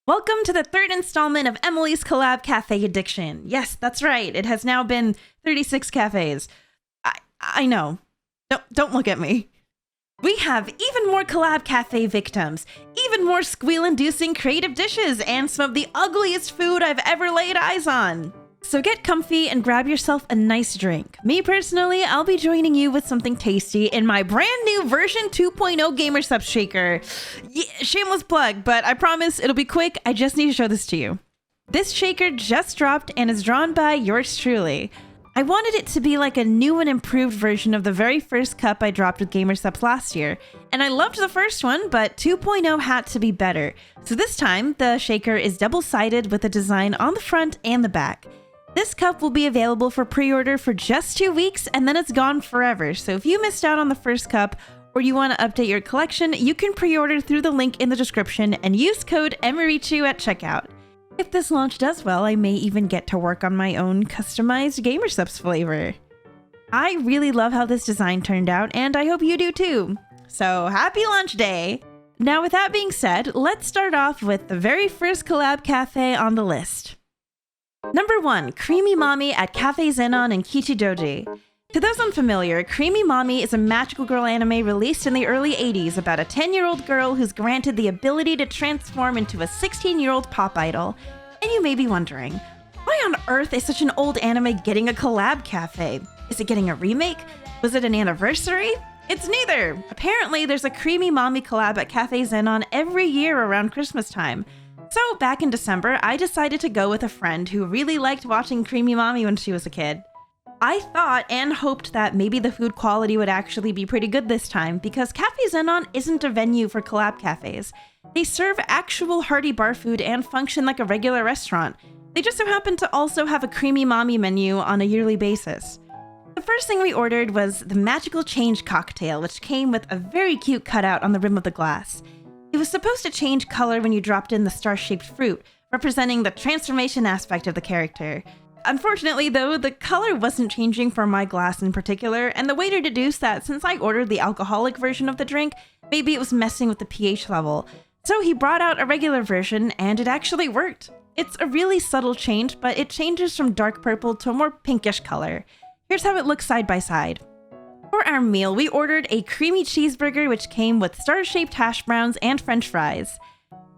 Welcome to the third installment of Emily's Collab Cafe Addiction. Yes, that's right. It has now been 36 cafes. I know. Don't look at me. We have even more Collab Cafe victims, even more squeal-inducing creative dishes, and some of the ugliest food I've ever laid eyes on. So get comfy and grab yourself a nice drink. Me personally, I'll be joining you with something tasty in my brand new version 2.0 Gamer Subs shaker. Yeah, shameless plug, but I promise it'll be quick. I just need to show this to you. This shaker just dropped and is drawn by yours truly. I wanted it to be like a new and improved version of the very first cup I dropped with Gamer Subs last year. And I loved the first one, but 2.0 had to be better. So this time, the shaker is double-sided with a design on the front and the back. This cup will be available for pre-order for just 2 weeks, and then it's gone forever. So if you missed out on the first cup, or you want to update your collection, you can pre-order through the link in the description and use code EMIRICHU at checkout. If this launch does well, I may even get to work on my own customized Gamer Subs flavor. I really love how this design turned out, and I hope you do too. So happy launch day! Now with that being said, let's start off with the very first collab cafe on the list. Number 1, Creamy Mami at Cafe Zenon in Kichijoji. To those unfamiliar, Creamy Mami is a magical girl anime released in the early 80s about a 10-year-old girl who's granted the ability to transform into a 16-year-old pop idol. And you may be wondering, why on earth is such an old anime getting a collab cafe? Is it getting a remake? Was it an anniversary? It's neither! Apparently, there's a Creamy Mami collab at Cafe Zenon every year around Christmas time. So back in December, I decided to go with a friend who really liked watching Creamy Mami when she was a kid. I thought and hoped that maybe the food quality would actually be pretty good this time, because Cafe Zenon isn't a venue for collab cafes. They serve actual hearty bar food and function like a regular restaurant. They just so happen to also have a Creamy Mami menu on a yearly basis. The first thing we ordered was the Magical Change cocktail, which came with a very cute cutout on the rim of the glass. It was supposed to change color when you dropped in the star-shaped fruit, representing the transformation aspect of the character. Unfortunately, though, the color wasn't changing for my glass in particular, and the waiter deduced that since I ordered the alcoholic version of the drink, maybe it was messing with the pH level. So he brought out a regular version, and it actually worked. It's a really subtle change, but it changes from dark purple to a more pinkish color. Here's how it looks side by side. For our meal, we ordered a creamy cheeseburger which came with star-shaped hash browns and french fries.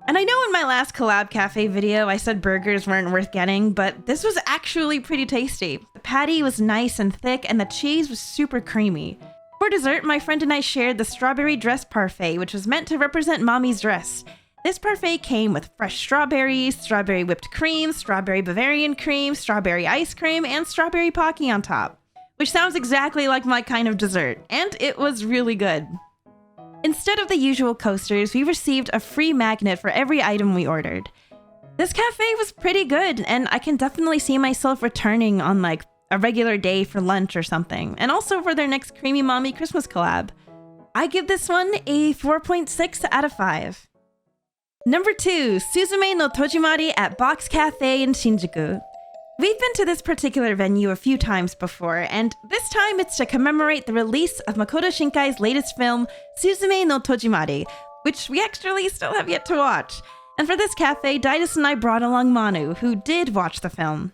And I know in my last collab cafe video I said burgers weren't worth getting, but this was actually pretty tasty. The patty was nice and thick and the cheese was super creamy. For dessert, my friend and I shared the strawberry dress parfait, which was meant to represent Mommy's dress. This parfait came with fresh strawberries, strawberry whipped cream, strawberry Bavarian cream, strawberry ice cream, and strawberry Pocky on top. Which sounds exactly like my kind of dessert, and it was really good. Instead of the usual coasters, we received a free magnet for every item we ordered. This cafe was pretty good, and I can definitely see myself returning on like a regular day for lunch or something, and also for their next Creamy Mami Christmas collab. I give this one a 4.6 out of 5. Number 2, Suzume No Tojimari at Box Cafe in Shinjuku. We've been to this particular venue a few times before, and this time it's to commemorate the release of Makoto Shinkai's latest film, Suzume No Tojimari, which we actually still have yet to watch. And for this cafe, Didus and I brought along Manu, who did watch the film.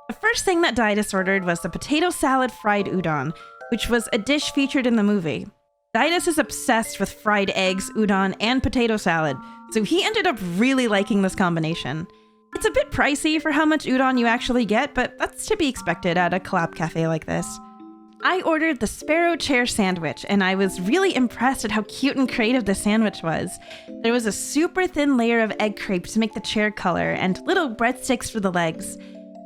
The first thing that Didus ordered was the potato salad fried udon, which was a dish featured in the movie. Didus is obsessed with fried eggs, udon, and potato salad, so he ended up really liking this combination. It's a bit pricey for how much udon you actually get, but that's to be expected at a collab cafe like this. I ordered the sparrow chair sandwich, and I was really impressed at how cute and creative the sandwich was. There was a super thin layer of egg crepe to make the chair color, and little breadsticks for the legs.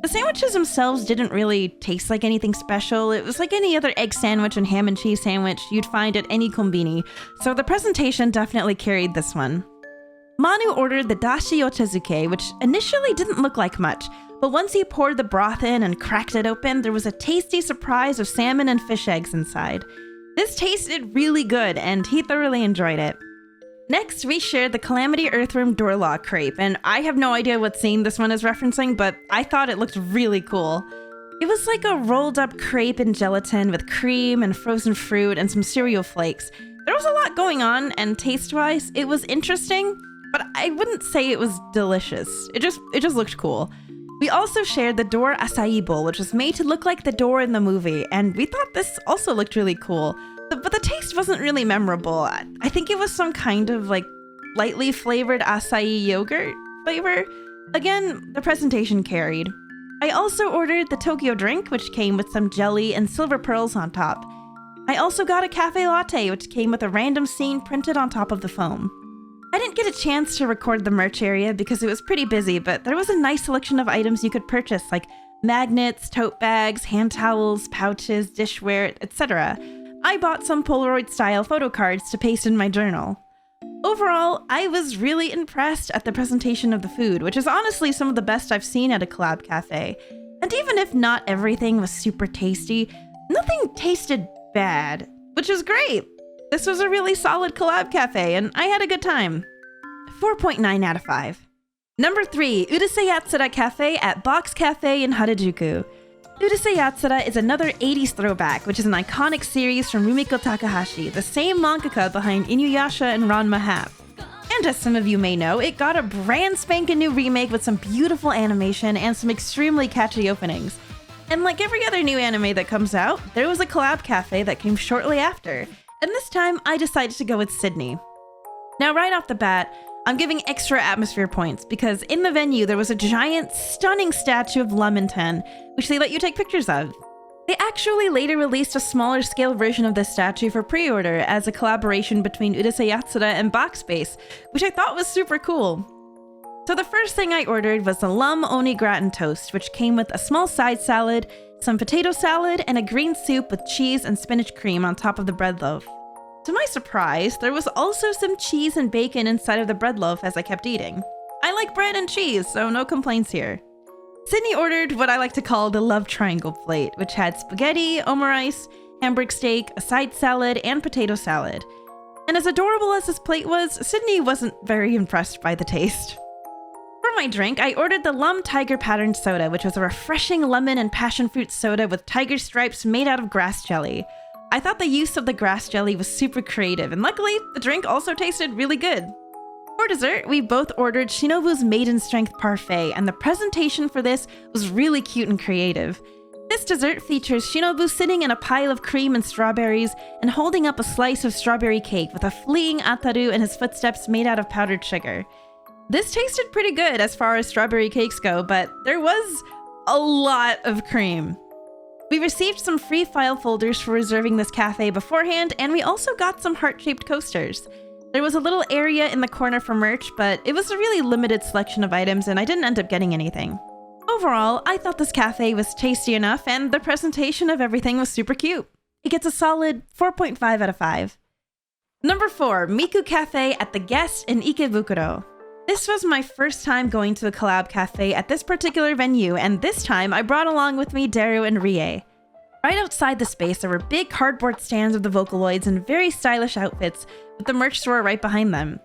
The sandwiches themselves didn't really taste like anything special. It was like any other egg sandwich and ham and cheese sandwich you'd find at any konbini, so the presentation definitely carried this one. Manu ordered the dashi ochazuke, which initially didn't look like much, but once he poured the broth in and cracked it open, there was a tasty surprise of salmon and fish eggs inside. This tasted really good, and he thoroughly enjoyed it. Next, we shared the Calamity Earthworm door lock crepe, and I have no idea what scene this one is referencing, but I thought it looked really cool. It was like a rolled up crepe in gelatin with cream and frozen fruit and some cereal flakes. There was a lot going on, and taste-wise, it was interesting, but I wouldn't say it was delicious. It just looked cool. We also shared the door acai bowl, which was made to look like the door in the movie, and we thought this also looked really cool. But the taste wasn't really memorable. I think it was some kind of like lightly flavored acai yogurt flavor. Again, the presentation carried. I also ordered the Tokyo drink, which came with some jelly and silver pearls on top. I also got a cafe latte, which came with a random scene printed on top of the foam. I didn't get a chance to record the merch area because it was pretty busy, but there was a nice selection of items you could purchase, like magnets, tote bags, hand towels, pouches, dishware, etc. I bought some Polaroid-style photo cards to paste in my journal. Overall, I was really impressed at the presentation of the food, which is honestly some of the best I've seen at a collab cafe. And even if not everything was super tasty, nothing tasted bad, which is great. This was a really solid collab cafe, and I had a good time. 4.9 out of 5. Number 3, Urusei Yatsura Cafe at Box Cafe in Harajuku. Urusei Yatsura is another 80s throwback, which is an iconic series from Rumiko Takahashi, the same mangaka behind Inuyasha and Ranma Half. And as some of you may know, it got a brand spanking new remake with some beautiful animation and some extremely catchy openings. And like every other new anime that comes out, there was a collab cafe that came shortly after. And this time, I decided to go with Sydney. Now, right off the bat, I'm giving extra atmosphere points because in the venue, there was a giant, stunning statue of Lemon-ten, which they let you take pictures of. They actually later released a smaller scale version of this statue for pre-order as a collaboration between Urusei Yatsura and Boxbase, which I thought was super cool. So the first thing I ordered was the Lum Oni Gratin Toast, which came with a small side salad, some potato salad, and a green soup with cheese and spinach cream on top of the bread loaf. To my surprise, there was also some cheese and bacon inside of the bread loaf as I kept eating. I like bread and cheese, so no complaints here. Sydney ordered what I like to call the love triangle plate, which had spaghetti, omurice, hamburg steak, a side salad, and potato salad. And as adorable as this plate was, Sydney wasn't very impressed by the taste. For my drink, I ordered the Lum Tiger Patterned Soda, which was a refreshing lemon and passion fruit soda with tiger stripes made out of grass jelly. I thought the use of the grass jelly was super creative, and luckily, the drink also tasted really good. For dessert, we both ordered Shinobu's Maiden Strength Parfait, and the presentation for this was really cute and creative. This dessert features Shinobu sitting in a pile of cream and strawberries and holding up a slice of strawberry cake with a fleeing Ataru and his footsteps made out of powdered sugar. This tasted pretty good as far as strawberry cakes go, but there was a lot of cream. We received some free file folders for reserving this cafe beforehand, and we also got some heart-shaped coasters. There was a little area in the corner for merch, but it was a really limited selection of items, and I didn't end up getting anything. Overall, I thought this cafe was tasty enough, and the presentation of everything was super cute. It gets a solid 4.5 out of 5. Number 4, Miku Cafe at the Guest in Ikebukuro. This was my first time going to a collab cafe at this particular venue, and this time I brought along with me Daru and Rie. Right outside the space, there were big cardboard stands of the Vocaloids in very stylish outfits, with the merch store right behind them.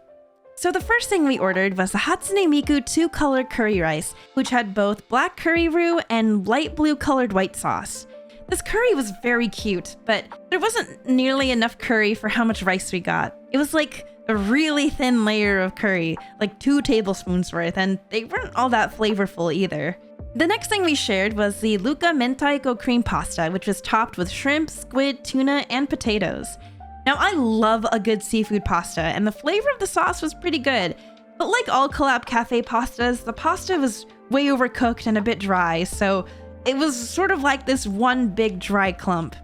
So the first thing we ordered was the Hatsune Miku 2-color curry rice, which had both black curry roux and light blue colored white sauce. This curry was very cute, but there wasn't nearly enough curry for how much rice we got. It was like a really thin layer of curry, like 2 tablespoons worth, and they weren't all that flavorful either. The next thing we shared was the Luca Mentaiko cream pasta, which was topped with shrimp, squid, tuna, and potatoes. Now, I love a good seafood pasta, and the flavor of the sauce was pretty good. But like all collab cafe pastas, the pasta was way overcooked and a bit dry, so it was sort of like this one big dry clump.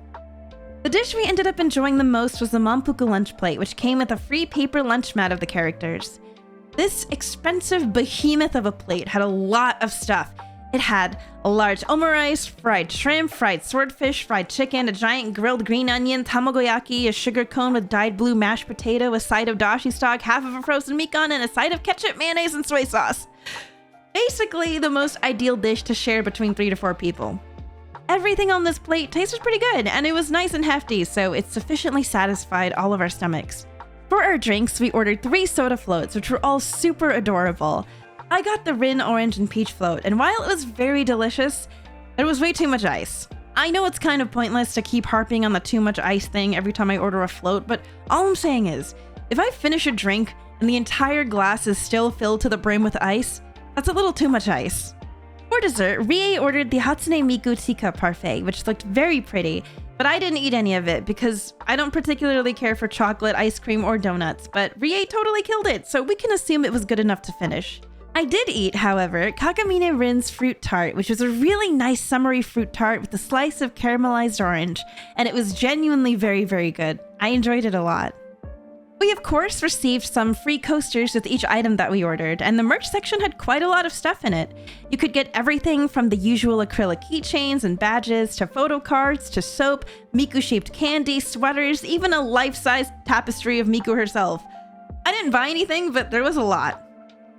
The dish we ended up enjoying the most was the Manpuku lunch plate, which came with a free paper lunch mat of the characters. This expensive behemoth of a plate had a lot of stuff. It had a large omurice, fried shrimp, fried swordfish, fried chicken, a giant grilled green onion, tamagoyaki, a sugar cone with dyed blue mashed potato, a side of dashi stock, half of a frozen mikan, and a side of ketchup, mayonnaise, and soy sauce. Basically, the most ideal dish to share between 3 to 4 people. Everything on this plate tasted pretty good, and it was nice and hefty, so it sufficiently satisfied all of our stomachs. For our drinks, we ordered 3 soda floats, which were all super adorable. I got the Rin Orange and Peach float, and while it was very delicious, there was way too much ice. I know it's kind of pointless to keep harping on the too much ice thing every time I order a float, but all I'm saying is, if I finish a drink and and the entire glass is still filled to the brim with ice, that's a little too much ice. For dessert, Rie ordered the Hatsune Miku teacup parfait, which looked very pretty, but I didn't eat any of it because I don't particularly care for chocolate, ice cream, or donuts, but Rie totally killed it, so we can assume it was good enough to finish. I did eat, however, Kakamine Rin's fruit tart, which was a really nice summery fruit tart with a slice of caramelized orange, and it was genuinely very, very good. I enjoyed it a lot. We of course received some free coasters with each item that we ordered, and the merch section had quite a lot of stuff in it. You could get everything from the usual acrylic keychains and badges, to photo cards, to soap, Miku-shaped candy, sweaters, even a life-size tapestry of Miku herself. I didn't buy anything, but there was a lot.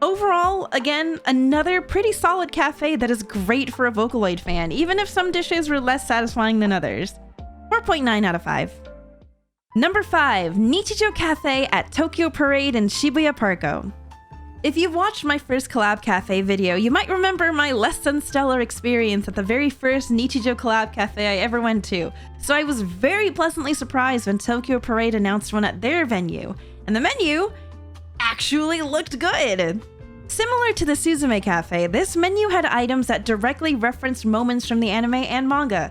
Overall, again, another pretty solid cafe that is great for a Vocaloid fan, even if some dishes were less satisfying than others. 4.9 out of 5. Number 5, Nichijou Cafe at Tokyo Parade in Shibuya Parko. If you've watched my first Collab Cafe video, you might remember my less than stellar experience at the very first Nichijou Collab Cafe I ever went to, so I was very pleasantly surprised when Tokyo Parade announced one at their venue, and the menu actually looked good. Similar to the Suzume Cafe, this menu had items that directly referenced moments from the anime and manga,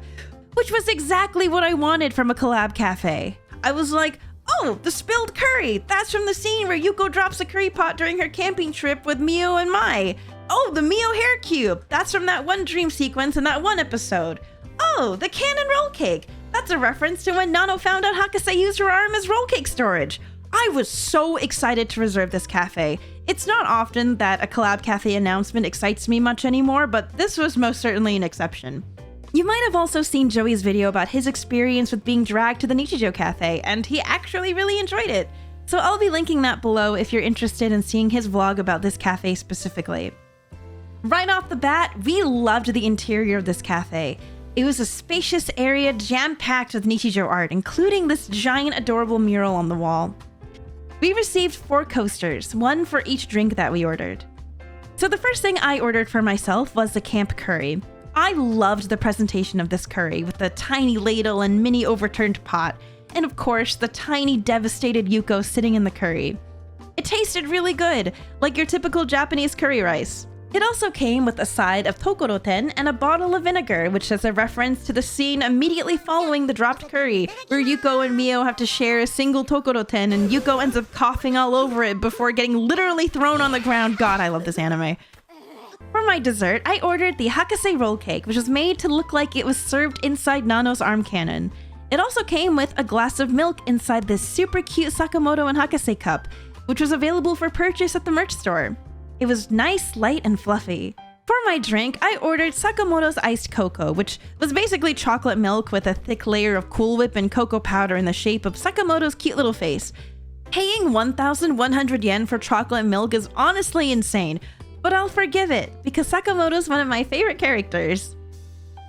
which was exactly what I wanted from a Collab Cafe. I was like, oh, the spilled curry! That's from the scene where Yuko drops a curry pot during her camping trip with Mio and Mai. Oh, the Mio hair cube! That's from that one dream sequence in that one episode. Oh, the cannon roll cake! That's a reference to when Nano found out Hakase used her arm as roll cake storage. I was so excited to reserve this cafe. It's not often that a Collab Cafe announcement excites me much anymore, but this was most certainly an exception. You might have also seen Joey's video about his experience with being dragged to the Nichijou Cafe, and he actually really enjoyed it. So I'll be linking that below if you're interested in seeing his vlog about this cafe specifically. Right off the bat, we loved the interior of this cafe. It was a spacious area jam-packed with Nichijou art, including this giant adorable mural on the wall. We received 4 coasters, one for each drink that we ordered. So the first thing I ordered for myself was the camp curry. I loved the presentation of this curry with the tiny ladle and mini overturned pot, and of course the tiny devastated Yuko sitting in the curry. It tasted really good, like your typical Japanese curry rice. It also came with a side of tokoroten and a bottle of vinegar, which is a reference to the scene immediately following the dropped curry, where Yuko and Mio have to share a single tokoroten and Yuko ends up coughing all over it before getting literally thrown on the ground. God, I love this anime. For my dessert, I ordered the Hakase roll cake, which was made to look like it was served inside Nano's arm cannon. It also came with a glass of milk inside this super cute Sakamoto and Hakase cup, which was available for purchase at the merch store. It was nice, light, and fluffy. For my drink, I ordered Sakamoto's iced cocoa, which was basically chocolate milk with a thick layer of Cool Whip and cocoa powder in the shape of Sakamoto's cute little face. Paying 1,100 yen for chocolate milk is honestly insane, but I'll forgive it, because Sakamoto's one of my favorite characters.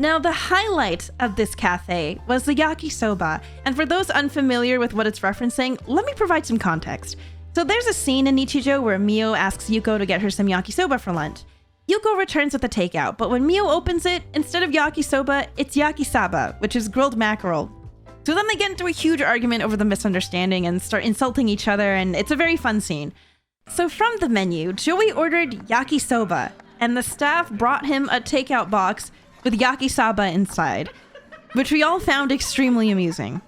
Now, the highlight of this cafe was the yakisoba, and for those unfamiliar with what it's referencing, let me provide some context. So there's a scene in Nichijou where Mio asks Yuko to get her some yakisoba for lunch. Yuko returns with a takeout, but when Mio opens it, instead of yakisoba, it's yakisaba, which is grilled mackerel. So then they get into a huge argument over the misunderstanding and start insulting each other, and it's a very fun scene. So from the menu, Joey ordered yakisoba, and the staff brought him a takeout box with yakisaba inside, which we all found extremely amusing.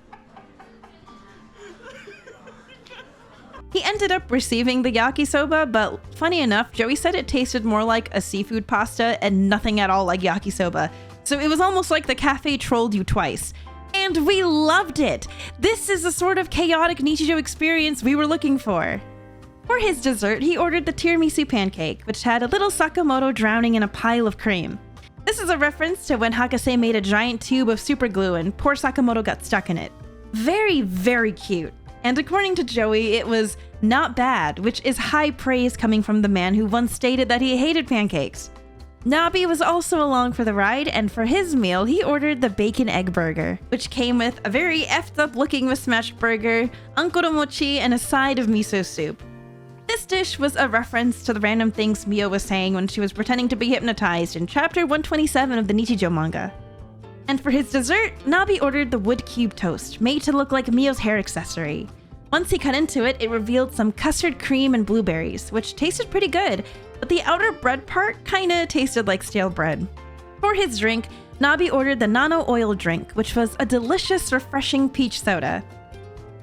He ended up receiving the yakisoba, but funny enough, Joey said it tasted more like a seafood pasta and nothing at all like yakisoba. So it was almost like the cafe trolled you twice. And we loved it! This is the sort of chaotic Nichijou experience we were looking for. For his dessert, he ordered the tiramisu pancake, which had a little Sakamoto drowning in a pile of cream. This is a reference to when Hakase made a giant tube of super glue and poor Sakamoto got stuck in it. Very, very cute. And according to Joey, it was not bad, which is high praise coming from the man who once stated that he hated pancakes. Nabi was also along for the ride, and for his meal, he ordered the bacon egg burger, which came with a very effed up looking mismatched burger, ankoro mochi, and a side of miso soup. This dish was a reference to the random things Mio was saying when she was pretending to be hypnotized in chapter 127 of the Nichijou manga. And for his dessert, Nabi ordered the wood cube toast, made to look like Mio's hair accessory. Once he cut into it, it revealed some custard cream and blueberries, which tasted pretty good, but the outer bread part kinda tasted like stale bread. For his drink, Nabi ordered the Nano Oil drink, which was a delicious, refreshing peach soda.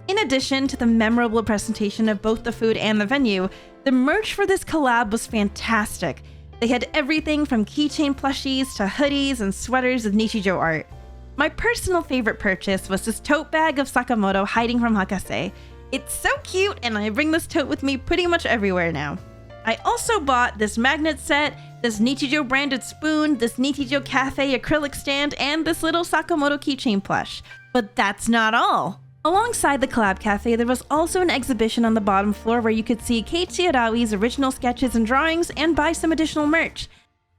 In addition to the memorable presentation of both the food and the venue, the merch for this collab was fantastic. They had everything from keychain plushies to hoodies and sweaters with Nichijou art. My personal favorite purchase was this tote bag of Sakamoto hiding from Hakase. It's so cute, and I bring this tote with me pretty much everywhere now. I also bought this magnet set, this Nichijou branded spoon, this Nichijou Cafe acrylic stand, and this little Sakamoto keychain plush. But that's not all! Alongside the Collab Cafe, there was also an exhibition on the bottom floor where you could see Keiichi Arawi's original sketches and drawings and buy some additional merch.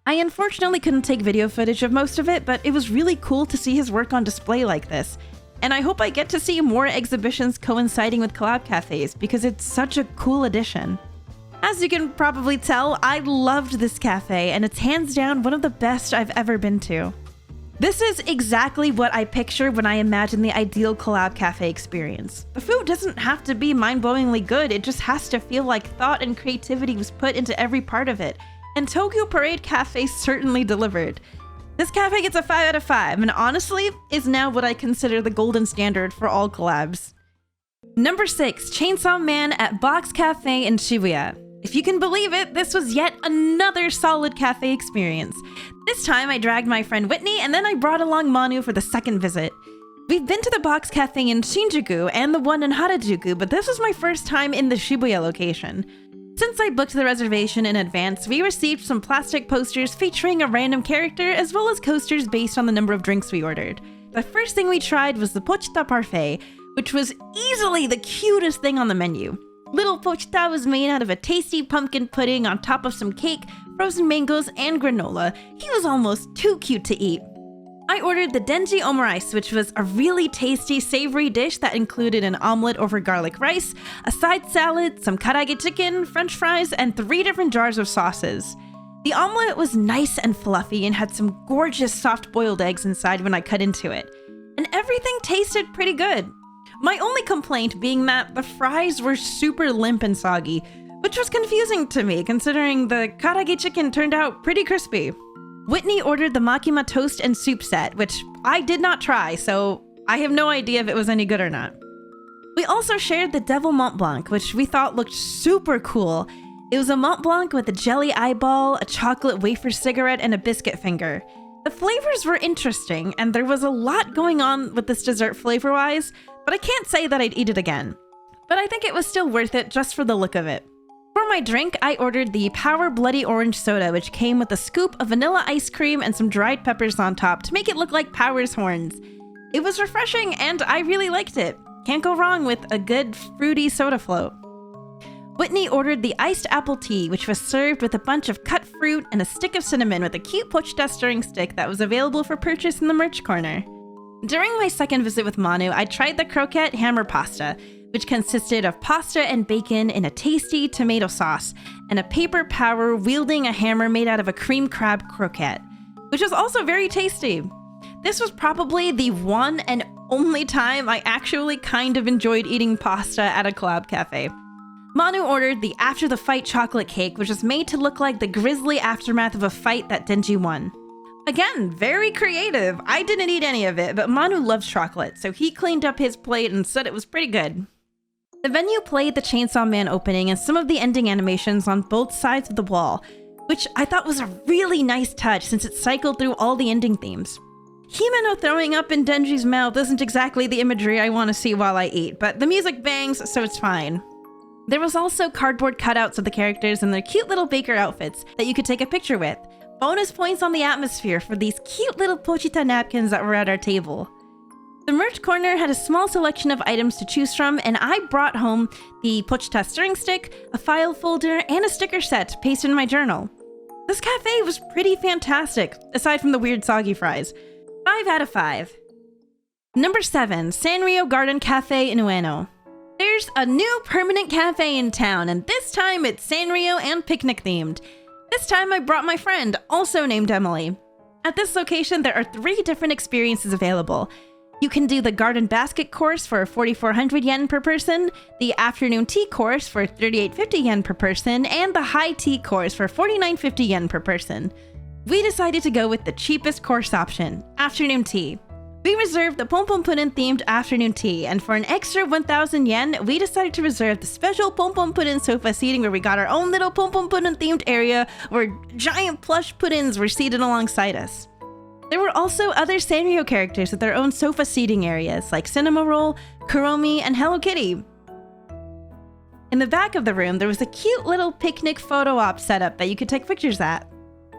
I unfortunately couldn't take video footage of most of it, but it was really cool to see his work on display like this. And I hope I get to see more exhibitions coinciding with collab cafes, because it's such a cool addition. As you can probably tell, I loved this cafe, and it's hands down one of the best I've ever been to. This is exactly what I picture when I imagine the ideal collab cafe experience. The food doesn't have to be mind-blowingly good, it just has to feel like thought and creativity was put into every part of it. And Tokyo Parade Cafe certainly delivered. This cafe gets a 5 out of 5, and honestly, is now what I consider the golden standard for all collabs. Number 6, Chainsaw Man at Box Cafe in Shibuya. If you can believe it, this was yet another solid cafe experience. This time I dragged my friend Whitney, and then I brought along Manu for the second visit. We've been to the Box Cafe in Shinjuku and the one in Harajuku, but this was my first time in the Shibuya location. Since I booked the reservation in advance, we received some plastic posters featuring a random character as well as coasters based on the number of drinks we ordered. The first thing we tried was the Pochita Parfait, which was easily the cutest thing on the menu. Little Pochita was made out of a tasty pumpkin pudding on top of some cake, frozen mangoes, and granola. He was almost too cute to eat. I ordered the Denji Omurice, which was a really tasty, savory dish that included an omelet over garlic rice, a side salad, some karaage chicken, french fries, and 3 different jars of sauces. The omelet was nice and fluffy and had some gorgeous soft-boiled eggs inside when I cut into it. And everything tasted pretty good. My only complaint being that the fries were super limp and soggy, which was confusing to me considering the karaage chicken turned out pretty crispy. Whitney ordered the Makima toast and soup set, which I did not try, so I have no idea if it was any good or not. We also shared the Devil Mont Blanc, which we thought looked super cool. It was a Mont Blanc with a jelly eyeball, a chocolate wafer cigarette, and a biscuit finger. The flavors were interesting, and there was a lot going on with this dessert flavor-wise, but I can't say that I'd eat it again. But I think it was still worth it just for the look of it. For my drink, I ordered the Power Bloody Orange Soda, which came with a scoop of vanilla ice cream and some dried peppers on top to make it look like Power's horns. It was refreshing, and I really liked it. Can't go wrong with a good fruity soda float. Whitney ordered the iced apple tea, which was served with a bunch of cut fruit and a stick of cinnamon with a cute pochita stirring stick that was available for purchase in the merch corner. During my second visit with Manu, I tried the croquette hammer pasta, which consisted of pasta and bacon in a tasty tomato sauce, and a paper power wielding a hammer made out of a cream crab croquette, which was also very tasty. This was probably the one and only time I actually kind of enjoyed eating pasta at a collab cafe. Manu ordered the After the Fight chocolate cake, which was made to look like the grisly aftermath of a fight that Denji won. Again, very creative. I didn't eat any of it, but Manu loves chocolate, so he cleaned up his plate and said it was pretty good. The venue played the Chainsaw Man opening and some of the ending animations on both sides of the wall, which I thought was a really nice touch since it cycled through all the ending themes. Himeno throwing up in Denji's mouth isn't exactly the imagery I want to see while I eat, but the music bangs, so it's fine. There was also cardboard cutouts of the characters and their cute little baker outfits that you could take a picture with. Bonus points on the atmosphere for these cute little pochita napkins that were at our table. The merch corner had a small selection of items to choose from, and I brought home the pochita stirring stick, a file folder, and a sticker set to paste in my journal. This cafe was pretty fantastic, aside from the weird soggy fries. 5 out of 5. Number 7, Sanrio Garden Cafe in Ueno. There's a new permanent cafe in town, and this time it's Sanrio and picnic themed. This time I brought my friend, also named Emily. At this location, there are 3 different experiences available. You can do the garden basket course for 4,400 yen per person, the afternoon tea course for 3,850 yen per person, and the high tea course for 4,950 yen per person. We decided to go with the cheapest course option, afternoon tea. We reserved the Pom Pom Puddin themed afternoon tea, and for an extra 1,000 yen, we decided to reserve the special Pom Pom Puddin sofa seating where we got our own little Pom Pom Puddin themed area where giant plush puddins were seated alongside us. There were also other Sanrio characters with their own sofa seating areas like Cinema Roll, Kuromi, and Hello Kitty. In the back of the room, there was a cute little picnic photo op setup that you could take pictures at.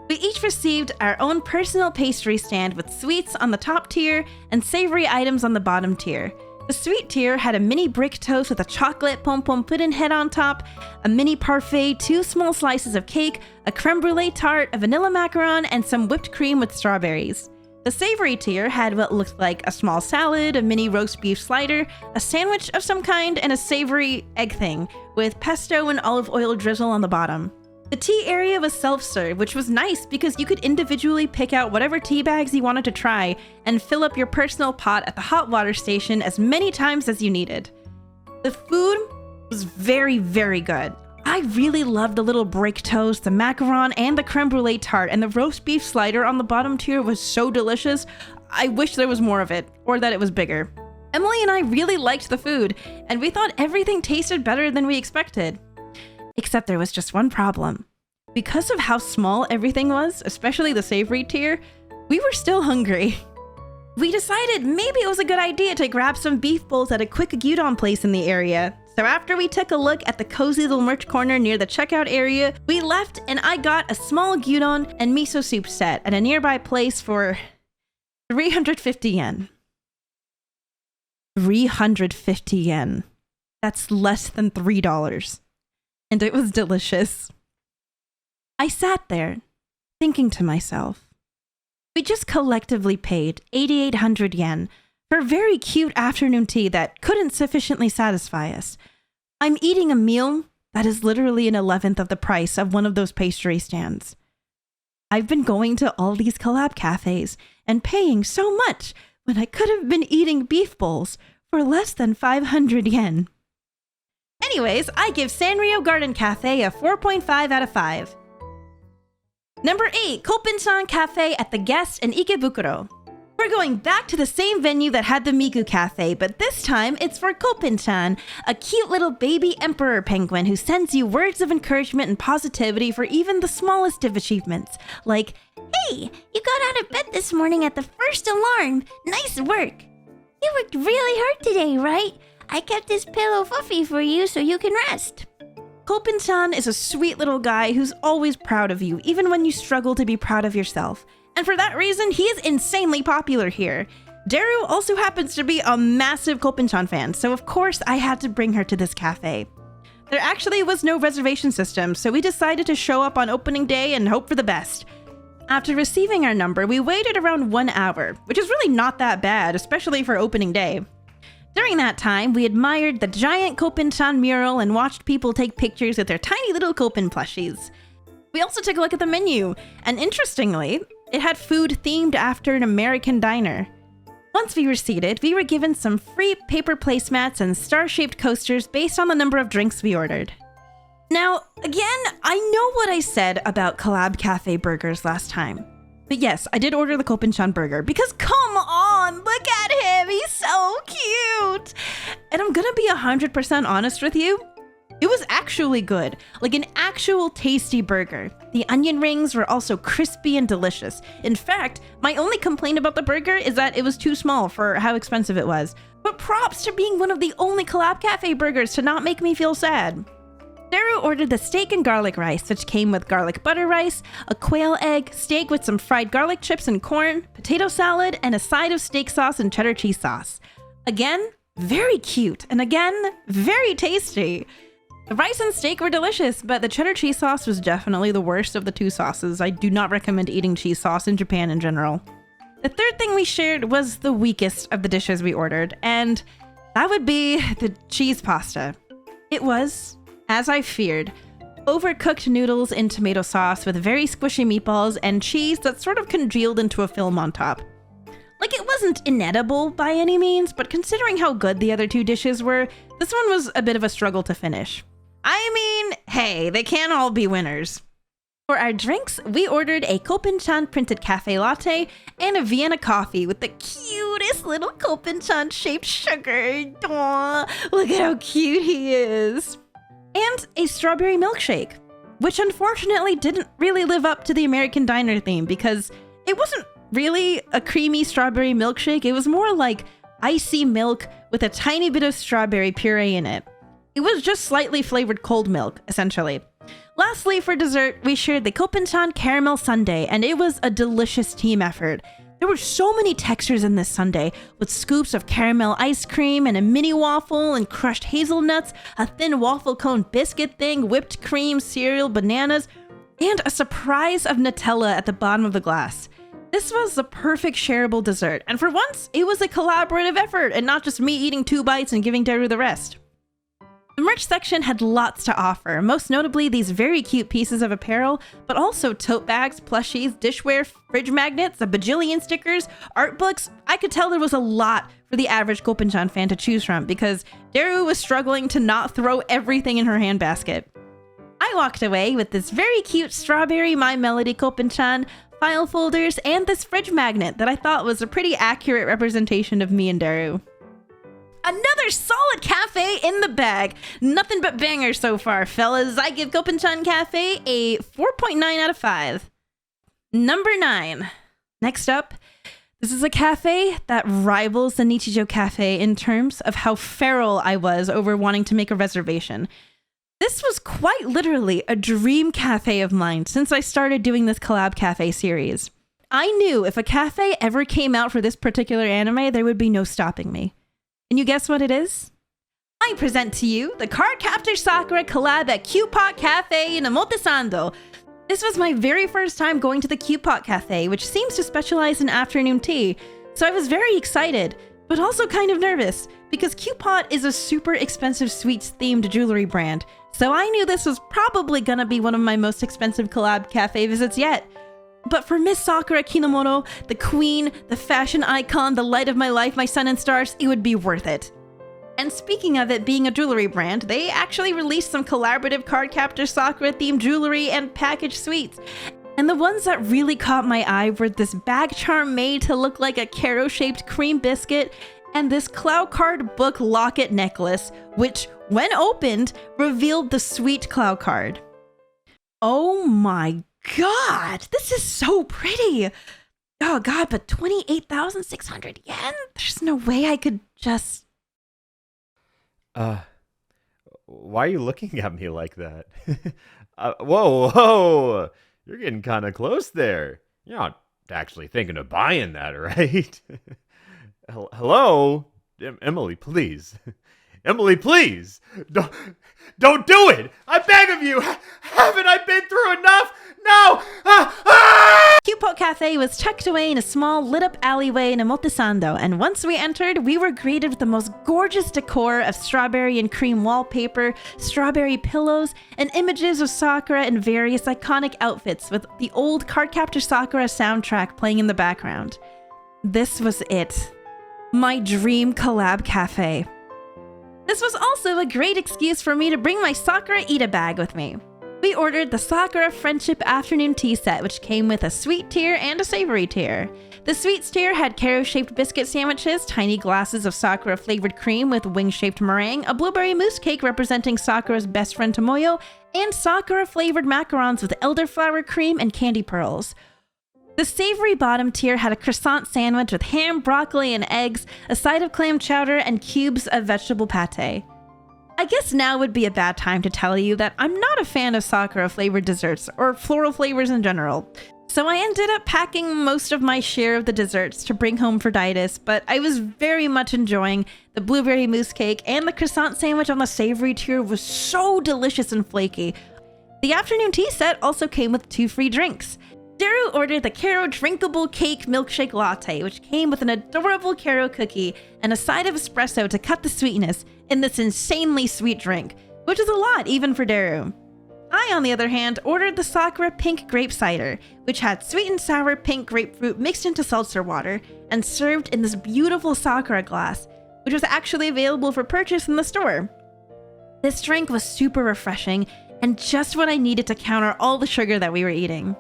We each received our own personal pastry stand with sweets on the top tier and savory items on the bottom tier. The sweet tier had a mini brick toast with a chocolate Pom Pom Puddin head on top, a mini parfait, 2 small slices of cake, a creme brulee tart, a vanilla macaron, and some whipped cream with strawberries. The savory tier had what looked like a small salad, a mini roast beef slider, a sandwich of some kind, and a savory egg thing with pesto and olive oil drizzle on the bottom. The tea area was self-serve, which was nice because you could individually pick out whatever tea bags you wanted to try and fill up your personal pot at the hot water station as many times as you needed. The food was very, very good. I really loved the little brick toast, the macaron, and the creme brulee tart, and the roast beef slider on the bottom tier was so delicious. I wish there was more of it, or that it was bigger. Emily and I really liked the food, and we thought everything tasted better than we expected. Except there was just one problem. Because of how small everything was, especially the savory tier, we were still hungry. We decided maybe it was a good idea to grab some beef bowls at a quick gyudon place in the area. So after we took a look at the cozy little merch corner near the checkout area, we left and I got a small gyudon and miso soup set at a nearby place for 350 yen. 350 yen. That's less than $3. And it was delicious. I sat there, thinking to myself, we just collectively paid 8,800 yen for a very cute afternoon tea that couldn't sufficiently satisfy us. I'm eating a meal that is literally an 11th of the price of one of those pastry stands. I've been going to all these collab cafes and paying so much when I could have been eating beef bowls for less than 500 yen. Anyways, I give Sanrio Garden Cafe a 4.5 out of 5. Number 8, Koupen-chan Cafe at the Guest in Ikebukuro. We're going back to the same venue that had the Miku Cafe, but this time it's for Koupen-chan, a cute little baby emperor penguin who sends you words of encouragement and positivity for even the smallest of achievements. Like, hey, you got out of bed this morning at the first alarm. Nice work. You worked really hard today, right? I kept this pillow fluffy for you so you can rest. Koupen-chan is a sweet little guy who's always proud of you, even when you struggle to be proud of yourself. And for that reason, he is insanely popular here. Daru also happens to be a massive Koupen-chan fan, so of course I had to bring her to this cafe. There actually was no reservation system, so we decided to show up on opening day and hope for the best. After receiving our number, we waited around 1 hour, which is really not that bad, especially for opening day. During that time, we admired the giant Koupen-chan mural and watched people take pictures with their tiny little Koupen plushies. We also took a look at the menu, and interestingly, it had food themed after an American diner. Once we were seated, we were given some free paper placemats and star-shaped coasters based on the number of drinks we ordered. Now, again, I know what I said about Collab Cafe burgers last time. But yes, I did order the Koupen-chan burger because come on, look at him, he's so cute! And I'm gonna be 100% honest with you, it was actually good, like an actual tasty burger. The onion rings were also crispy and delicious. In fact, my only complaint about the burger is that it was too small for how expensive it was. But props to being one of the only Collab Cafe burgers to not make me feel sad. Daru ordered the steak and garlic rice, which came with garlic butter rice, a quail egg, steak with some fried garlic chips and corn, potato salad, and a side of steak sauce and cheddar cheese sauce. Again, very cute, and again, very tasty. The rice and steak were delicious, but the cheddar cheese sauce was definitely the worst of the two sauces. I do not recommend eating cheese sauce in Japan in general. The third thing we shared was the weakest of the dishes we ordered, and that would be the cheese pasta. It was, as I feared, overcooked noodles in tomato sauce with very squishy meatballs and cheese that sort of congealed into a film on top. Like, it wasn't inedible by any means, but considering how good the other 2 dishes were, this one was a bit of a struggle to finish. I mean, hey, they can't all be winners. For our drinks, we ordered a Koupen-chan printed cafe latte and a Vienna coffee with the cutest little Koupen-chan shaped sugar. Aww, look at how cute he is. And a strawberry milkshake, which unfortunately didn't really live up to the American diner theme because it wasn't really a creamy strawberry milkshake. It was more like icy milk with a tiny bit of strawberry puree in it. It was just slightly flavored cold milk, essentially. Lastly, for dessert, we shared the Koupen-chan caramel sundae, and it was a delicious team effort. There were so many textures in this sundae, with scoops of caramel ice cream and a mini waffle and crushed hazelnuts, a thin waffle cone biscuit thing, whipped cream, cereal, bananas, and a surprise of Nutella at the bottom of the glass. This was the perfect shareable dessert, and for once, it was a collaborative effort and not just me eating 2 bites and giving Daru the rest. The merch section had lots to offer, most notably these very cute pieces of apparel, but also tote bags, plushies, dishware, fridge magnets, a bajillion stickers, art books. I could tell there was a lot for the average Koupen-chan fan to choose from because Daru was struggling to not throw everything in her handbasket. I walked away with this very cute strawberry My Melody Koupen-chan, file folders, and this fridge magnet that I thought was a pretty accurate representation of me and Daru. Another solid cafe in the bag. Nothing but bangers so far, fellas. I give Koupen-chan Cafe a 4.9 out of 5. Number 9. Next up, this is a cafe that rivals the Nichijou Cafe in terms of how feral I was over wanting to make a reservation. This was quite literally a dream cafe of mine since I started doing this collab cafe series. I knew if a cafe ever came out for this particular anime, there would be no stopping me. And you guess what it is? I present to you the Cardcaptor Sakura collab at Cute Pot Cafe in Mofusand. This was my very first time going to the Cute Pot Cafe, which seems to specialize in afternoon tea, so I was very excited, but also kind of nervous, because Cute Pot is a super expensive sweets-themed jewelry brand, so I knew this was probably gonna be one of my most expensive collab cafe visits yet. But for Miss Sakura Kinomoto, the queen, the fashion icon, the light of my life, my sun and stars, it would be worth it. And speaking of it being a jewelry brand, they actually released some collaborative Cardcaptor Sakura themed jewelry and packaged sweets. And the ones that really caught my eye were this bag charm made to look like a Karo-shaped cream biscuit and this Cloud Card book locket necklace, which, when opened, revealed the sweet Cloud Card. Oh my God, this is so pretty. Oh God, but 28,600 yen? There's no way I could just... Why are you looking at me like that? Whoa, you're getting kind of close there. You're not actually thinking of buying that, right? Hello? Emily, please. Emily, please. Don't do it. I beg of you. Haven't I been through enough? No. Cute Pot Cafe was tucked away in a small lit-up alleyway in Mofusand, and once we entered, we were greeted with the most gorgeous decor of strawberry and cream wallpaper, strawberry pillows, and images of Sakura in various iconic outfits with the old Cardcaptor Sakura soundtrack playing in the background. This was it. My dream collab cafe. This was also a great excuse for me to bring my Sakura Ita bag with me. We ordered the Sakura Friendship Afternoon Tea Set, which came with a sweet tier and a savory tier. The sweets tier had Karo-shaped biscuit sandwiches, tiny glasses of Sakura-flavored cream with wing-shaped meringue, a blueberry mousse cake representing Sakura's best friend Tomoyo, and Sakura-flavored macarons with elderflower cream and candy pearls. The savory bottom tier had a croissant sandwich with ham, broccoli, and eggs, a side of clam chowder, and cubes of vegetable pate. I guess now would be a bad time to tell you that I'm not a fan of Sakura-flavored desserts, or floral flavors in general. So I ended up packing most of my share of the desserts to bring home for Ditus, but I was very much enjoying the blueberry mousse cake, and the croissant sandwich on the savory tier was so delicious and flaky. The afternoon tea set also came with 2 free drinks. Daru ordered the Karo drinkable cake milkshake latte, which came with an adorable Karo cookie and a side of espresso to cut the sweetness in this insanely sweet drink, which is a lot even for Daru. I, on the other hand, ordered the Sakura Pink Grape Cider, which had sweet and sour pink grapefruit mixed into seltzer water and served in this beautiful Sakura glass, which was actually available for purchase in the store. This drink was super refreshing and just what I needed to counter all the sugar that we were eating.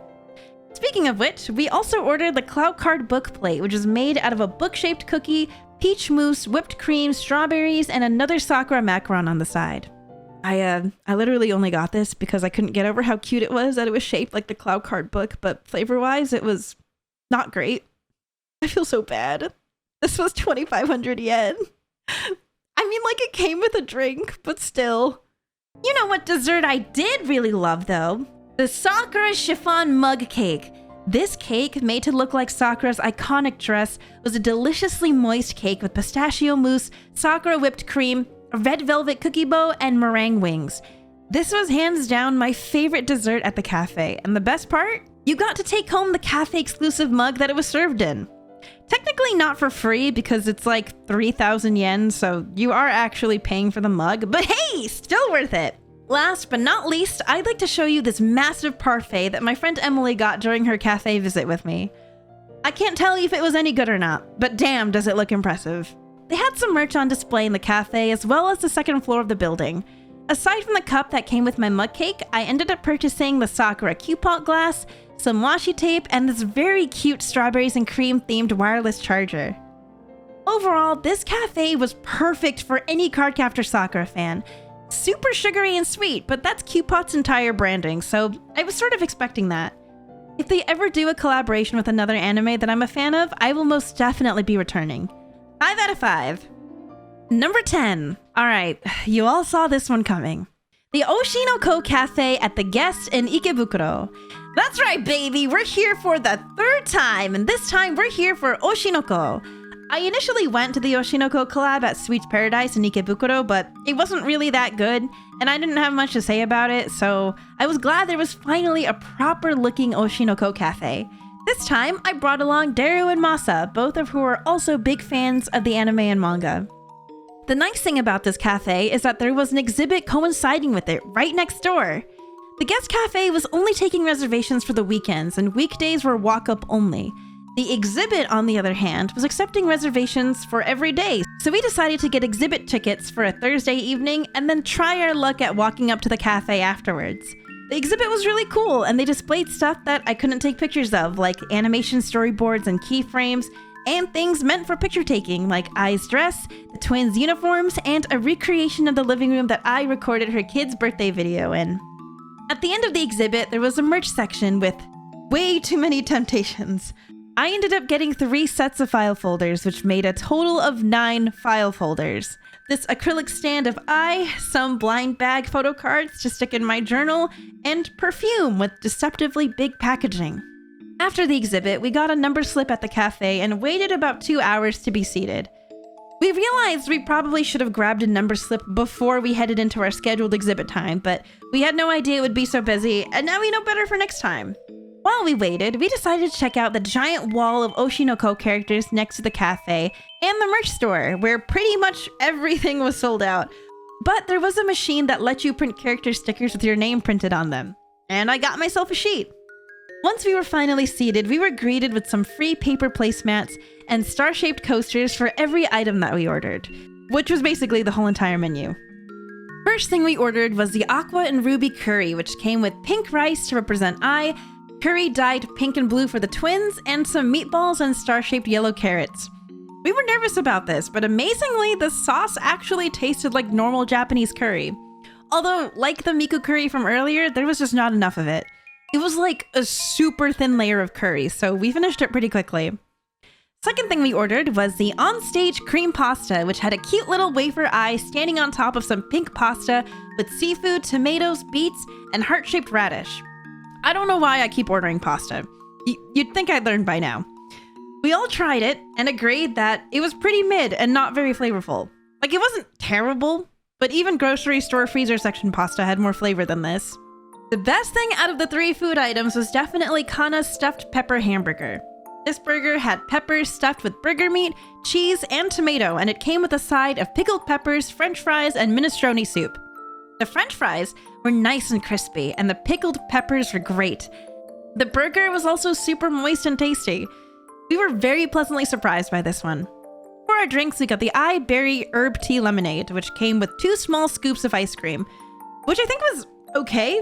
Speaking of which, we also ordered the Clout Card book plate, which is made out of a book-shaped cookie, peach mousse, whipped cream, strawberries, and another Sakura macaron on the side. I literally only got this because I couldn't get over how cute it was that it was shaped like the Clout Card book, but flavor-wise, it was not great. I feel so bad. This was 2,500 yen. I mean, like, it came with a drink, but still. You know what dessert I did really love, though? The Sakura chiffon mug cake. This cake, made to look like Sakura's iconic dress, was a deliciously moist cake with pistachio mousse, Sakura whipped cream, a red velvet cookie bow, and meringue wings. This was hands down my favorite dessert at the cafe, and the best part? You got to take home the cafe exclusive mug that it was served in. Technically not for free because it's like 3,000 yen, so you are actually paying for the mug, but hey, still worth it. Last but not least, I'd like to show you this massive parfait that my friend Emily got during her cafe visit with me. I can't tell you if it was any good or not, but damn does it look impressive. They had some merch on display in the cafe as well as the second floor of the building. Aside from the cup that came with my mug cake, I ended up purchasing the Sakura Q-Pot glass, some washi tape, and this very cute strawberries and cream themed wireless charger. Overall, this cafe was perfect for any Cardcaptor Sakura fan. Super sugary and sweet, but that's Q-Pot's entire branding, so I was sort of expecting that. If they ever do a collaboration with another anime that I'm a fan of, I will most definitely be returning. 5 out of 5. Number 10. Alright, you all saw this one coming. The Oshi No Ko Cafe at the Guest in Ikebukuro. That's right, baby, we're here for the third time, and this time we're here for Oshi No Ko. I initially went to the Oshi No Ko collab at Sweets Paradise in Ikebukuro, but it wasn't really that good, and I didn't have much to say about it, so I was glad there was finally a proper-looking Oshi No Ko Cafe. This time, I brought along Daru and Masa, both of who are also big fans of the anime and manga. The nice thing about this cafe is that there was an exhibit coinciding with it right next door. The Guest Cafe was only taking reservations for the weekends, and weekdays were walk-up only. The exhibit, on the other hand, was accepting reservations for every day, so we decided to get exhibit tickets for a Thursday evening and then try our luck at walking up to the cafe afterwards. The exhibit was really cool, and they displayed stuff that I couldn't take pictures of, like animation storyboards and keyframes, and things meant for picture taking, like Ai's dress, the twins' uniforms, and a recreation of the living room that I recorded her kid's birthday video in. At the end of the exhibit, there was a merch section with way too many temptations. I ended up getting 3 sets of file folders, which made a total of 9 file folders. This acrylic stand of Ai, some blind bag photo cards to stick in my journal, and perfume with deceptively big packaging. After the exhibit, we got a number slip at the cafe and waited about 2 hours to be seated. We realized we probably should have grabbed a number slip before we headed into our scheduled exhibit time, but we had no idea it would be so busy, and now we know better for next time. While we waited, we decided to check out the giant wall of Oshi No Ko characters next to the cafe and the merch store, where pretty much everything was sold out. But there was a machine that let you print character stickers with your name printed on them, and I got myself a sheet. Once we were finally seated, we were greeted with some free paper placemats and star-shaped coasters for every item that we ordered, which was basically the whole entire menu. First thing we ordered was the Aqua and Ruby curry, which came with pink rice to represent Ai, curry dyed pink and blue for the twins, and some meatballs and star-shaped yellow carrots. We were nervous about this, but amazingly, the sauce actually tasted like normal Japanese curry. Although, like the Miku curry from earlier, there was just not enough of it. It was like a super thin layer of curry, so we finished it pretty quickly. Second thing we ordered was the on-stage cream pasta, which had a cute little wafer eye standing on top of some pink pasta with seafood, tomatoes, beets, and heart-shaped radish. I don't know why I keep ordering pasta. You'd think I'd learned by now. We all tried it and agreed that it was pretty mid and not very flavorful. Like, it wasn't terrible, but even grocery store freezer section pasta had more flavor than this. The best thing out of the 3 food items was definitely Kana's stuffed pepper hamburger. This burger had peppers stuffed with burger meat, cheese, and tomato, and it came with a side of pickled peppers, french fries, and minestrone soup. The French fries were nice and crispy, and the pickled peppers were great. The burger was also super moist and tasty. We were very pleasantly surprised by this one. For our drinks, we got the Berry Herb Tea Lemonade, which came with 2 small scoops of ice cream, which I think was okay.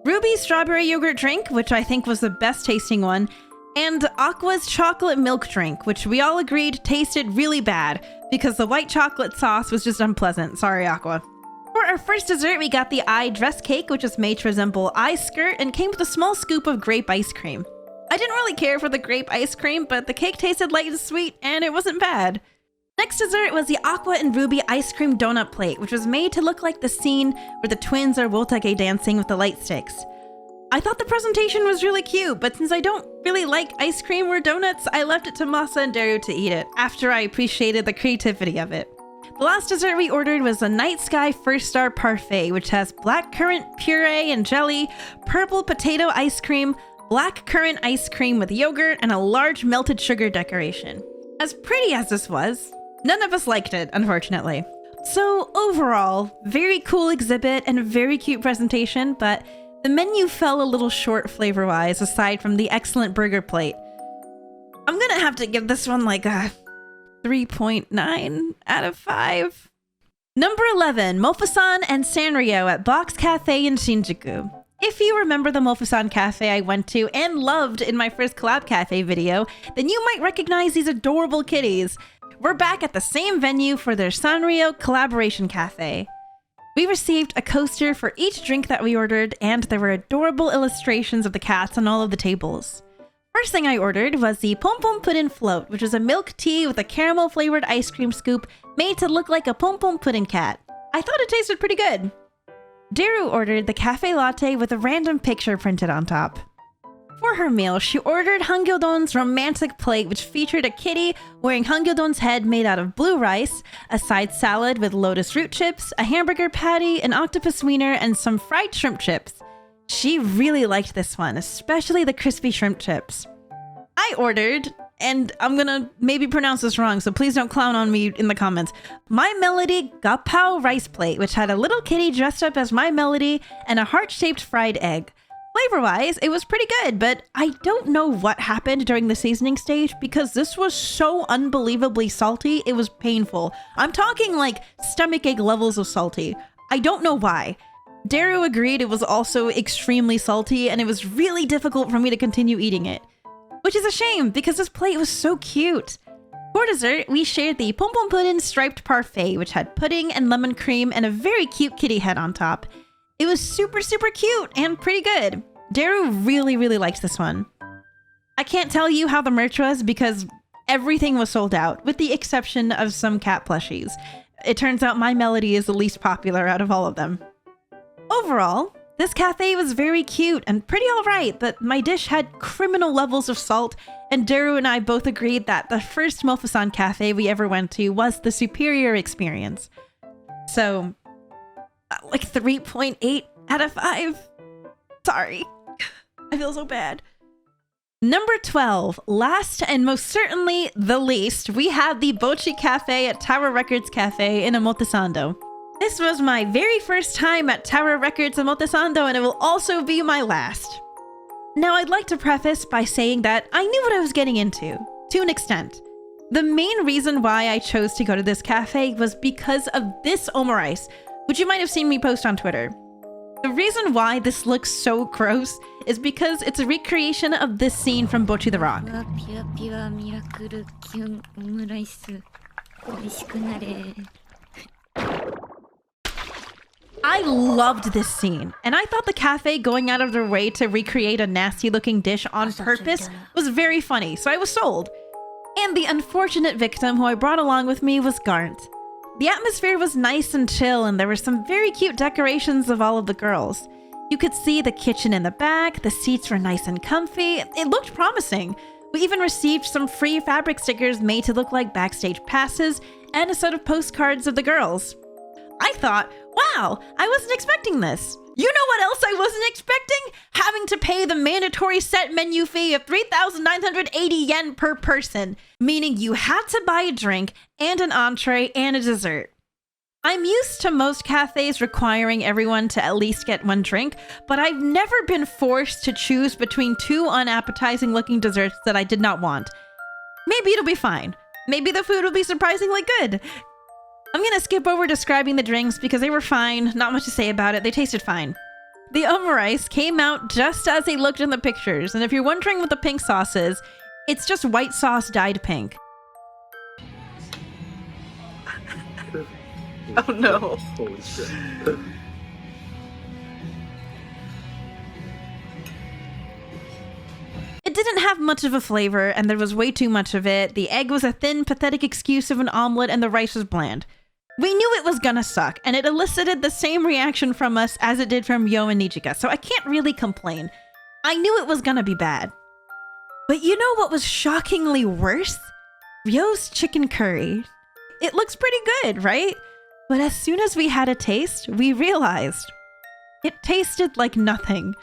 Ruby's Strawberry Yogurt drink, which I think was the best tasting one, and Aqua's Chocolate Milk drink, which we all agreed tasted really bad because the white chocolate sauce was just unpleasant. Sorry, Aqua. For our first dessert, we got the dress cake, which was made to resemble skirt and came with a small scoop of grape ice cream. I didn't really care for the grape ice cream, but the cake tasted light and sweet, and it wasn't bad. Next dessert was the Aqua and Ruby ice cream donut plate, which was made to look like the scene where the twins are wotage dancing with the light sticks. I thought the presentation was really cute, but since I don't really like ice cream or donuts, I left it to Masa and Daru to eat it, after I appreciated the creativity of it. The last dessert we ordered was the Night Sky First Star Parfait, which has black currant puree and jelly, purple potato ice cream, black currant ice cream with yogurt, and a large melted sugar decoration. As pretty as this was, none of us liked it, unfortunately. So overall, very cool exhibit and a very cute presentation, but the menu fell a little short flavor-wise aside from the excellent burger plate. I'm gonna have to give this one like a 3.9 out of 5. Number 11, Mofusand and Sanrio at Box Cafe in Shinjuku. If you remember the Mofusand Cafe I went to and loved in my first Collab Cafe video, then you might recognize these adorable kitties. We're back at the same venue for their Sanrio Collaboration Cafe. We received a coaster for each drink that we ordered, and there were adorable illustrations of the cats on all of the tables. First thing I ordered was the Pom Pom Puddin' Float, which was a milk tea with a caramel flavored ice cream scoop made to look like a Pom Pom Puddin' cat. I thought it tasted pretty good. Daru ordered the cafe latte with a random picture printed on top. For her meal, she ordered Hangyeodon's romantic plate, which featured a kitty wearing Hangyeodon's head made out of blue rice, a side salad with lotus root chips, a hamburger patty, an octopus wiener, and some fried shrimp chips. She really liked this one, especially the crispy shrimp chips. I ordered, and I'm gonna maybe pronounce this wrong, so please don't clown on me in the comments, My Melody Gapao rice plate, which had a little kitty dressed up as My Melody and a heart-shaped fried egg. Flavor-wise, it was pretty good, but I don't know what happened during the seasoning stage because this was so unbelievably salty, it was painful. I'm talking like stomachache levels of salty. I don't know why. Daru agreed it was also extremely salty, and it was really difficult for me to continue eating it. Which is a shame, because this plate was so cute. For dessert, we shared the Pom Pom Puddin' Striped Parfait, which had pudding and lemon cream and a very cute kitty head on top. It was super, super cute and pretty good. Daru really, really liked this one. I can't tell you how the merch was because everything was sold out, with the exception of some cat plushies. It turns out My Melody is the least popular out of all of them. Overall, this cafe was very cute and pretty alright, but my dish had criminal levels of salt, and Daru and I both agreed that the first Mofusand cafe we ever went to was the superior experience. So, like 3.8 out of 5. Sorry. I feel so bad. Number 12, last and most certainly the least, we have the Bocchi Cafe at Tower Records Cafe in Omotesando. This was my very first time at Tower Records Omotesando, and it will also be my last. Now, I'd like to preface by saying that I knew what I was getting into, to an extent. The main reason why I chose to go to this cafe was because of this omurice, which you might have seen me post on Twitter. The reason why this looks so gross is because it's a recreation of this scene from Bocchi The Rock. I loved this scene, and I thought the cafe going out of their way to recreate a nasty-looking dish on purpose was very funny, so I was sold. And the unfortunate victim who I brought along with me was Garnt. The atmosphere was nice and chill, and there were some very cute decorations of all of the girls. You could see the kitchen in the back, the seats were nice and comfy, it looked promising. We even received some free fabric stickers made to look like backstage passes, and a set of postcards of the girls. I thought, wow, I wasn't expecting this. You know what else I wasn't expecting? Having to pay the mandatory set menu fee of 3,980 yen per person, meaning you had to buy a drink and an entree and a dessert. I'm used to most cafes requiring everyone to at least get one drink, but I've never been forced to choose between two unappetizing looking desserts that I did not want. Maybe it'll be fine. Maybe the food will be surprisingly good. I'm gonna skip over describing the drinks because they were fine, not much to say about it, they tasted fine. The omurice came out just as they looked in the pictures, and if you're wondering what the pink sauce is, it's just white sauce dyed pink. Oh no. Holy shit. It didn't have much of a flavor, and there was way too much of it. The egg was a thin, pathetic excuse of an omelet, and the rice was bland. We knew it was gonna suck, and it elicited the same reaction from us as it did from Yo and Nichika, so I can't really complain. I knew it was gonna be bad. But you know what was shockingly worse? Ryo's chicken curry. It looks pretty good, right? But as soon as we had a taste, we realized it tasted like nothing.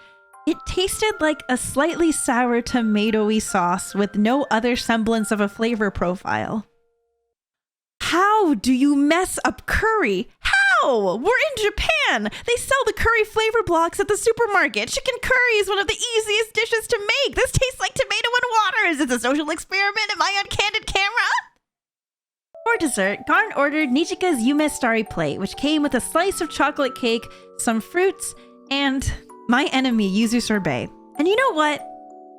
It tasted like a slightly sour tomato-y sauce with no other semblance of a flavor profile. How do you mess up curry? How? We're in Japan! They sell the curry flavor blocks at the supermarket. Chicken curry is one of the easiest dishes to make. This tastes like tomato and water. Is this a social experiment? Am I on candid camera? For dessert, Garn ordered Nichika's Yume Starry plate, which came with a slice of chocolate cake, some fruits, and my enemy, yuzu sorbet. And you know what?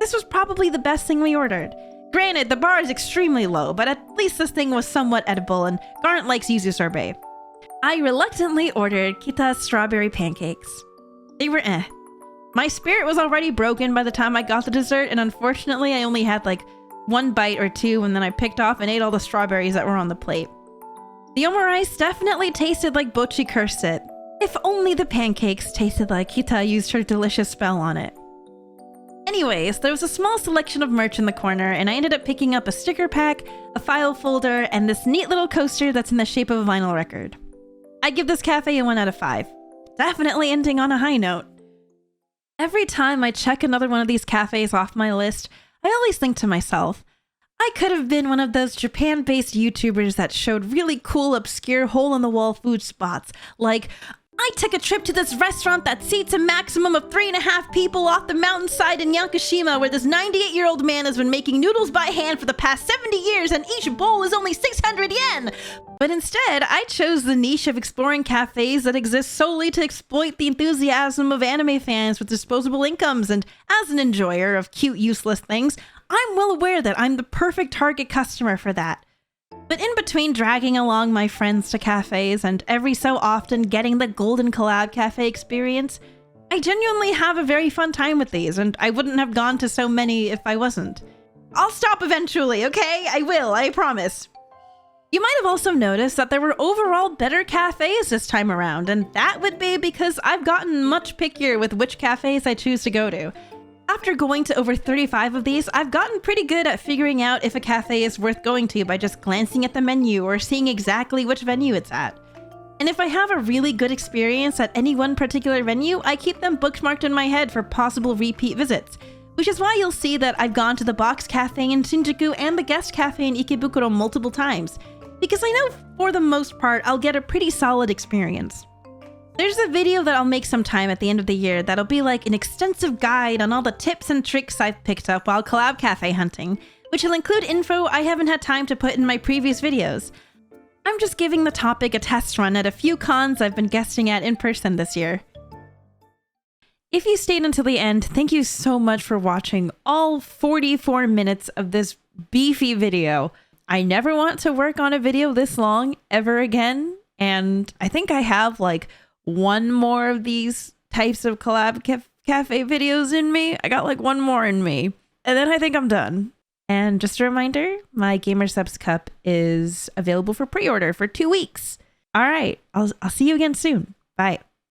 This was probably the best thing we ordered. Granted, the bar is extremely low, but at least this thing was somewhat edible, and Garnet likes yuzu sorbet. I reluctantly ordered Kita's strawberry pancakes. They were eh. My spirit was already broken by the time I got the dessert, and unfortunately I only had like one bite or two, and then I picked off and ate all the strawberries that were on the plate. The omurice definitely tasted like Bocchi cursed it. If only the pancakes tasted like Kita used her delicious spell on it. Anyways, there was a small selection of merch in the corner, and I ended up picking up a sticker pack, a file folder, and this neat little coaster that's in the shape of a vinyl record. I give this cafe a 1 out of 5. Definitely ending on a high note. Every time I check another one of these cafes off my list, I always think to myself, I could have been one of those Japan-based YouTubers that showed really cool, obscure, hole-in-the-wall food spots, like, I took a trip to this restaurant that seats a maximum of 3.5 people off the mountainside in Yakushima, where this 98-year-old man has been making noodles by hand for the past 70 years, and each bowl is only 600 yen! But instead, I chose the niche of exploring cafes that exist solely to exploit the enthusiasm of anime fans with disposable incomes, and as an enjoyer of cute, useless things, I'm well aware that I'm the perfect target customer for that. But in between dragging along my friends to cafes and every so often getting the Golden Collab Cafe experience, I genuinely have a very fun time with these, and I wouldn't have gone to so many if I wasn't. I'll stop eventually, okay? I will, I promise. You might have also noticed that there were overall better cafes this time around, and that would be because I've gotten much pickier with which cafes I choose to go to. After going to over 35 of these, I've gotten pretty good at figuring out if a cafe is worth going to by just glancing at the menu or seeing exactly which venue it's at. And if I have a really good experience at any one particular venue, I keep them bookmarked in my head for possible repeat visits, which is why you'll see that I've gone to the Box Cafe in Shinjuku and the Guest Cafe in Ikebukuro multiple times, because I know for the most part I'll get a pretty solid experience. There's a video that I'll make sometime at the end of the year that'll be like an extensive guide on all the tips and tricks I've picked up while collab cafe hunting, which will include info I haven't had time to put in my previous videos. I'm just giving the topic a test run at a few cons I've been guesting at in person this year. If you stayed until the end, thank you so much for watching all 44 minutes of this beefy video. I never want to work on a video this long ever again, and I think I have like one more of these types of collab cafe videos in me. I got like one more in me, and then I think I'm done. And just a reminder, my Gamer Subs Cup is available for pre-order for 2 weeks. All right, I'll see you again soon. Bye.